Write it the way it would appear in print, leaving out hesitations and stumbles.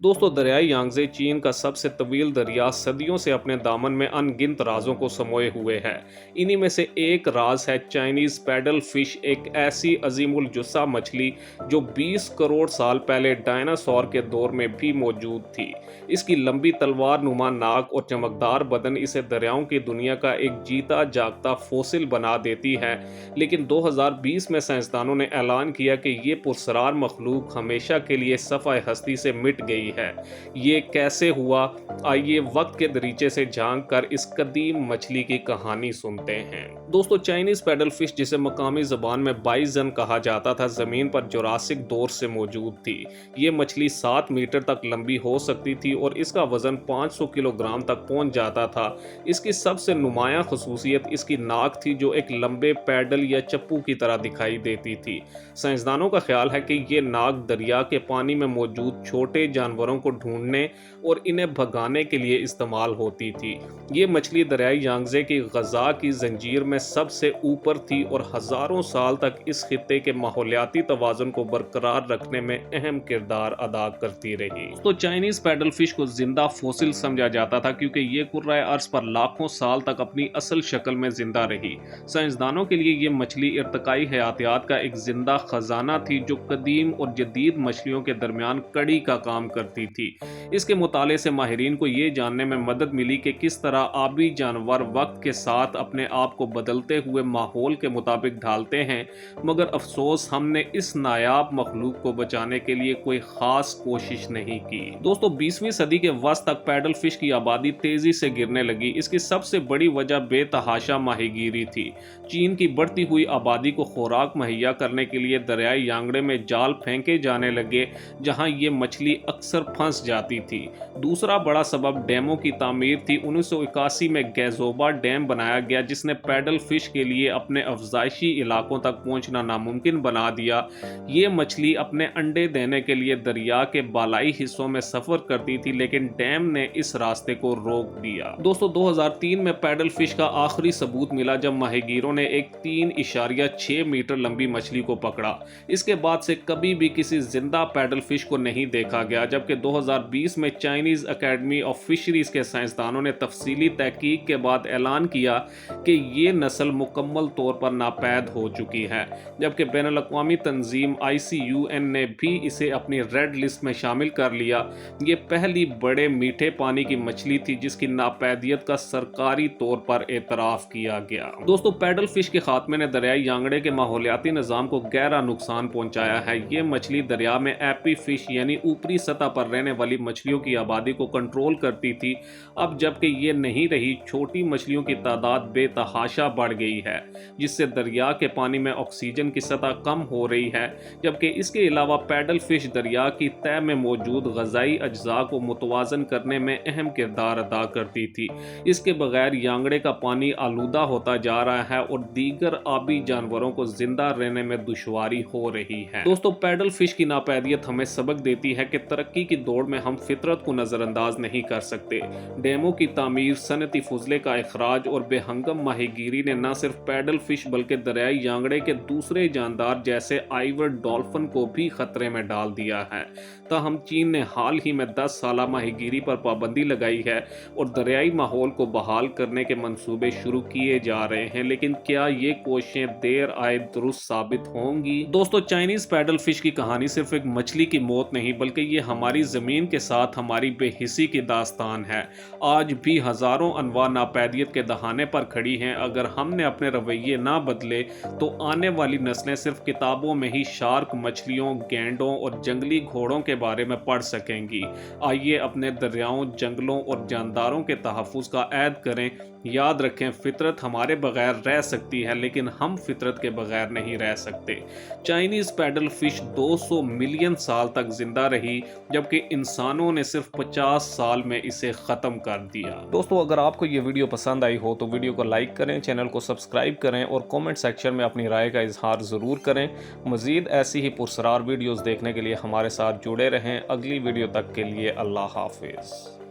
दोस्तों, दरियाई यांगज़े चीन का सबसे तवील दरिया सदियों से अपने दामन में अनगिनत राजों को समोए हुए है। इन्हीं में से एक राज है चाइनीज़ पैडल फिश, एक ऐसी अजीमुल जुस्सा मछली जो 20 करोड़ साल पहले डायनासोर के दौर में भी मौजूद थी। इसकी लंबी तलवार नुमा नाक और चमकदार बदन इसे दरियाओं की दुनिया का एक जीता जागता फोसिल बना देती है। लेकिन 2020 में साइंसदानों ने ऐलान किया कि ये पुरस्रार मखलूक हमेशा के लिए सफ़ाए हस्ती से मिट गई है। ये कैसे हुआ? आइए वक्त के दरीचे से झांक कर इस कदीम मछली की कहानी सुनते हैं। दोस्तों, चाइनीज पैडल फिश, जिसे मकामी जबान में बाइजन कहा जाता था, जमीन पर जुरासिक दौर से मौजूद थी। ये मछली 7 मीटर तक लंबी हो सकती थी और इसका वजन 500 किलोग्राम तक पहुंच जाता था। इसकी सबसे नुमायां खसूसियत इसकी नाक थी, जो एक लंबे पैडल या चप्पू की तरह दिखाई देती थी। साइंसदानों का ख्याल है कि ये नाक दरिया के पानी में मौजूद छोटे जानवरों को ढूंढने और इन्हें भगाने के लिए इस्तेमाल होती थी। ये मछली दरियाई यांगज़े की ग़ज़ा की जंजीर में सबसे ऊपर थी और हज़ारों साल तक इस खित्ते के माहौलियाती तवाज़ुन को बरकरार रखने में अहम किरदार अदा करती रही। तो चाइनीज़ पैडल फिश को जिंदा फोसिल समझा जाता था क्योंकि ये कुर्राए अर्ज़ पर लाखों साल तक अपनी असल शक्ल में जिंदा रही। साइंसदानों के लिए ये मछली इर्तिकाई हयातियात का एक जिंदा खजाना थी, जो कदीम और जदीद मछलियों के दरमियान कड़ी का काम करती थी। इसके मुताले से माहिरीन को ये जानने में मदद मिली कि किस तरह आबी जानवर वक्त के साथ अपने आप को बदलते हुए माहौल के मुताबिक ढालते हैं, मगर अफसोस हमने इस नायाब मखलूक को बचाने के लिए कोई खास कोशिश नहीं की। दोस्तों, 20वीं सदी के वस्त तक पैडल फिश की आबादी तेजी से गिरने लगी। इसकी सबसे बड़ी वजह बेतहाशा माहीगीरी थी। चीन की बढ़ती हुई आबादी को खुराक मुहैया करने के लिए दरियाई यांगड़े में जाल फेंके जाने लगे, जहां ये मछली अक्सर फंस जाती थी। दूसरा बड़ा सबब डैमों की तामीर थी। 1981 में गैज़ोबा डैम बनाया गया, जिसने पैडल फिश के लिए अपने अफजाइशी इलाकों तक पहुंचना नामुमकिन बना दिया। ये मछली अपने अंडे देने के लिए दरिया के बालाई हिस्सों में सफर करती थी, लेकिन डैम ने इस रास्ते को रोक दिया। दोस्तों, 2003 में पैडल फिश का आखिरी सबूत मिला जब माहीगीरों ने एक 3.6 मीटर लंबी मछली को पकड़ा। इसके बाद से कभी भी किसी जिंदा पैडल फिश को नहीं देखा गया, जबकि 2020 में चाइनीज अकेडमी ऑफ फिशरीज के साइंसदानों ने तफसीली तहकीक के बाद ऐलान किया कि ये नस्ल मुकम्मल तौर पर नापैद हो चुकी है, जबकि बैनुल अक़वामी तंजीम ICUN ने भी इसे अपनी रेड लिस्ट में शामिल कर लिया। ये पहली बड़े मीठे पानी की मछली थी जिसकी नापैदियत का सरकारी तौर पर एतराफ़ किया गया। दोस्तों, पैडल फिश के खात्मे ने दरियाई यांगड़े के माहौलियाती निज़ाम को गहरा नुकसान पहुंचाया है। ये मछली दरिया में एपी फिश यानी ऊपरी सतह पर रहने वाली मछलियों की आबादी को कंट्रोल करती थी। अब जबकि ये नहीं रही, छोटी मछलियों की तादाद बेतहाशा बढ़ गई है, जिससे दरिया के पानी में ऑक्सीजन की सतह कम हो रही है। जबकि इसके अलावा पैडल फिश दरिया की तह में मौजूद ग़ज़ाई अज्जा को मुतवाज़न करने में अहम किरदार अदा करती थी। इसके बगैर यांगड़े का पानी आलूदा होता जा रहा है और दीगर आबी जानवरों को जिंदा रहने में दुश्वारी हो रही है। दोस्तों, पैडल फिश की नापैदियत हमें सबक देती है कि तरक्की की दौड़ में हम फितरत को नज़रअंदाज नहीं कर सकते। डैमों की तामीर, सनती फजले का अखराज और बेहंगम माहीगीरी ने न सिर्फ पैडल फिश बल्कि दरियाई यांगड़े के दूसरे जानदार जैसे आइवर डॉल्फिन को भी खतरे में डाल दिया है। ताहम चीन ने हाल ही में 10 साला माहीगीरी पर पाबंदी लगाई है और दरियाई माहौल को बहाल करने के मंसूबे शुरू किए जा रहे हैं, लेकिन क्या ये कोशिशें देर आए दुरुस्त साबित होंगी? दोस्तों, चाइनीज पैडल फिश की कहानी सिर्फ एक मछली की मौत नहीं, बल्कि ये हमारी ज़मीन के साथ हमारी बेहिसी की दास्तान है। आज भी हज़ारों अनवा नापैदियत के दहाने पर खड़ी हैं। अगर हमने अपने रवैये ना बदले तो आने वाली नस्लें सिर्फ किताबों में ही शार्क मछलियों, गैंडों और जंगली घोड़ों के बारे में पढ़ सकेंगी। आइए अपने दरियाओं, जंगलों और जानदारों के तहफ़्फ़ुज़ का ऐद करें। याद रखें, फितरत हमारे बगैर रह सकती है, लेकिन हम फितरत के बगैर नहीं रह सकते। चाइनीज़ पैडल फिश 200 मिलियन साल तक जिंदा रही, जबकि इंसानों ने सिर्फ 50 साल में इसे ख़त्म कर दिया। दोस्तों, अगर आपको ये वीडियो पसंद आई हो तो वीडियो को लाइक करें, चैनल को सब्सक्राइब करें और कमेंट सेक्शन में अपनी राय का इजहार ज़रूर करें। मज़ीद ऐसी ही पुरस्रार वीडियोज़ देखने के लिए हमारे साथ जुड़े रहें। अगली वीडियो तक के लिए अल्लाह हाफिज़।